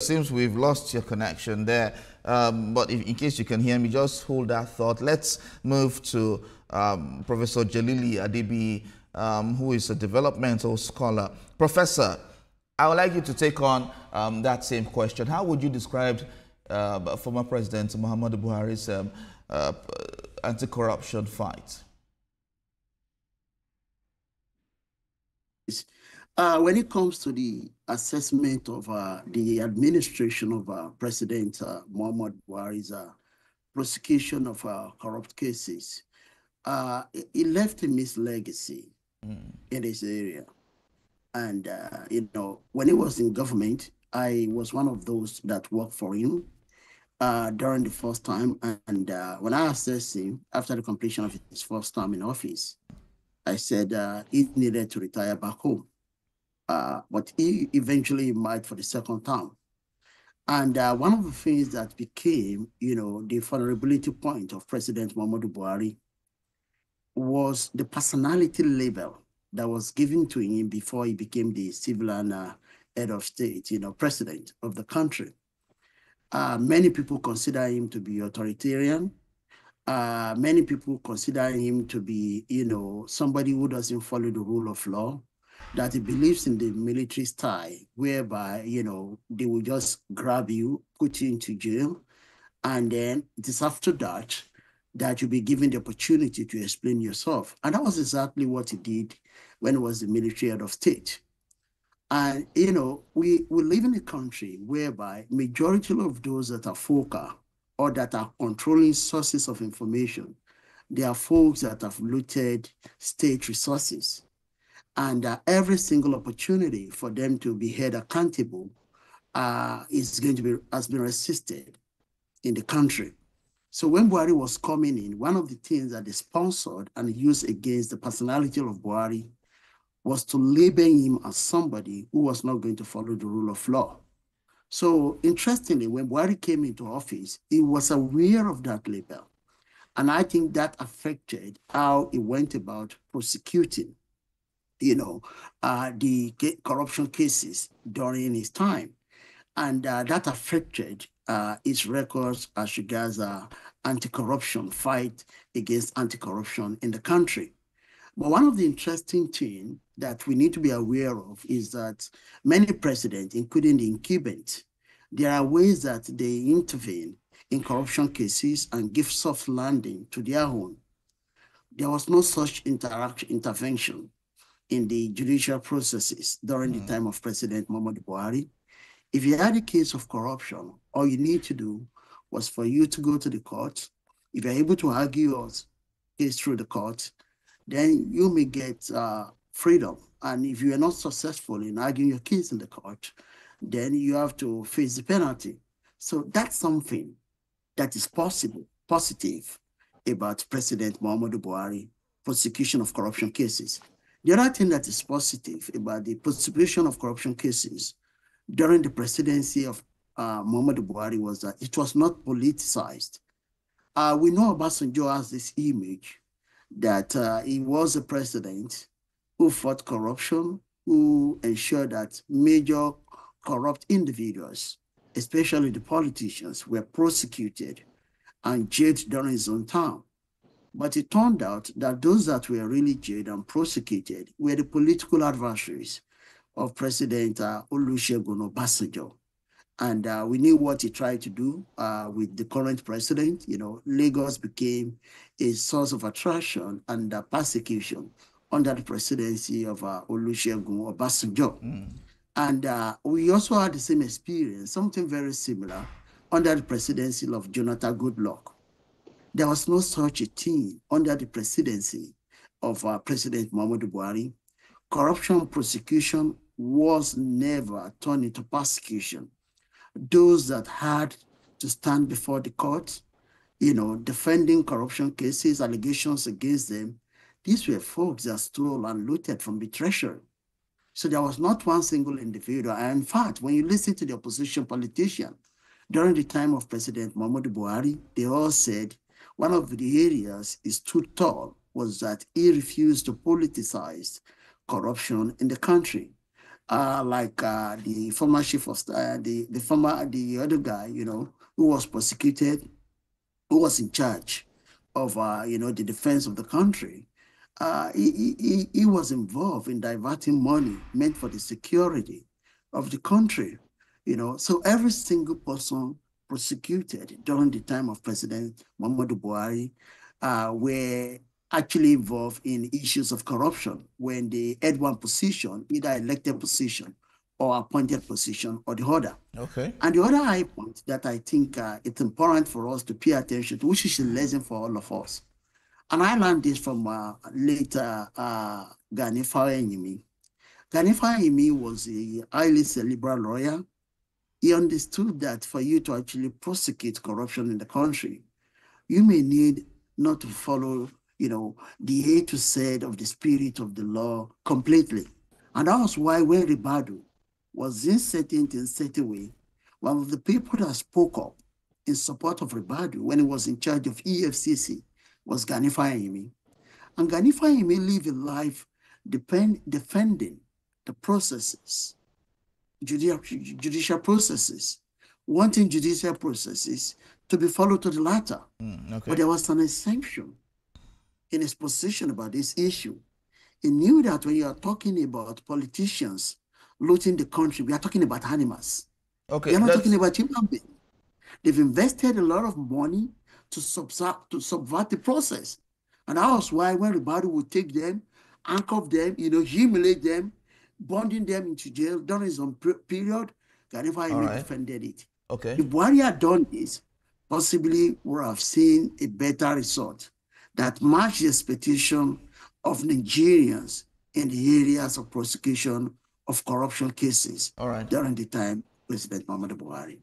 Seems we've lost your connection there, but in case you can hear me, just hold that thought. Let's move to Professor Jelili Adibi, who is a developmental scholar. Professor, I would like you to take on that same question. How would you describe former President Muhammadu Buhari's anti-corruption fight? When it comes to the assessment of the administration of President Muhammadu Buhari's prosecution of corrupt cases, he left a mixed legacy in this area. And, when he was in government, I was one of those that worked for him during the first time. And when I assessed him after the completion of his first term in office, I said he needed to retire back home. But he eventually emerged for the second term. And one of the things that became, the vulnerability point of President Muhammadu Buhari was the personality label that was given to him before he became the civilian head of state, president of the country. Many people consider him to be authoritarian. Many people consider him to be, somebody who doesn't follow the rule of law, that he believes in the military style, whereby, they will just grab you, put you into jail, and then it is after that that you'll be given the opportunity to explain yourself. And that was exactly what he did when he was the military head of state. And, we live in a country whereby majority of those that are focal or that are controlling sources of information, they are folks that have looted state resources. And every single opportunity for them to be held accountable has been resisted in the country. So when Buhari was coming in, one of the things that they sponsored and used against the personality of Buhari was to label him as somebody who was not going to follow the rule of law. So interestingly, when Buhari came into office, he was aware of that label. And I think that affected how he went about prosecuting the corruption cases during his time. And that affected his records as regards anti-corruption, fight against anti-corruption in the country. But one of the interesting things that we need to be aware of is that many presidents, including the incumbent, there are ways that they intervene in corruption cases and give soft landing to their own. There was no such intervention in the judicial processes during the time of President Muhammadu Buhari. If you had a case of corruption, all you need to do was for you to go to the court. If you're able to argue your case through the court, then you may get freedom. And if you are not successful in arguing your case in the court, then you have to face the penalty. So that's something that is positive about President Muhammadu Buhari, prosecution of corruption cases. The other thing that is positive about the prosecution of corruption cases during the presidency of Muhammadu Buhari was that it was not politicized. We know Obasanjo has this image that he was a president who fought corruption, who ensured that major corrupt individuals, especially the politicians, were prosecuted and jailed during his own term. But it turned out that those that were really jailed and prosecuted were the political adversaries of President Olusegun Obasanjo. And we knew what he tried to do with the current president. Lagos became a source of attraction and persecution under the presidency of Olusegun Obasanjo. And we also had the same experience, something very similar, under the presidency of Jonathan Goodluck. There was no such a thing under the presidency of President Muhammadu Buhari. Corruption prosecution was never turned into persecution. Those that had to stand before the court, defending corruption cases, allegations against them, these were folks that stole and looted from the treasury. So there was not one single individual. And in fact, when you listen to the opposition politician, during the time of President Muhammadu Buhari, they all said one of the areas he stood tall was that he refused to politicize corruption in the country. the former chief of the other guy, who was prosecuted, who was in charge of, the defense of the country. He was involved in diverting money meant for the security of the country, So every single person prosecuted during the time of President Muhammadu Buhari were actually involved in issues of corruption when they had one position, either elected position or appointed position or the other. Okay. And the other high point that I think it's important for us to pay attention to, which is a lesson for all of us. And I learned this from later Gani Faweyimi. Gani Faweyimi was a highly cerebral lawyer. He understood that for you to actually prosecute corruption in the country, you may need not to follow, the A to Z of the spirit of the law completely. And that was why when Ribadu was inserted in such a way, one of the people that spoke up in support of Ribadu when he was in charge of EFCC was Gani Faweyimi. And Gani Faweyimi lived a life defending the processes, judicial processes, wanting judicial processes to be followed to the latter. Okay. But there was an exemption in his position about this issue. He knew that when you are talking about politicians looting the country, we are talking about animals. Okay. We are not talking about human beings. They've invested a lot of money to subvert the process. And that was why when everybody would take them, handcuff them, humiliate them, bonding them into jail during some period, Gani Faweyimi defended it. Okay. If Buhari had done this, possibly would have seen a better result that matched the expectation of Nigerians in the areas of prosecution of corruption cases during the time President Muhammadu Buhari.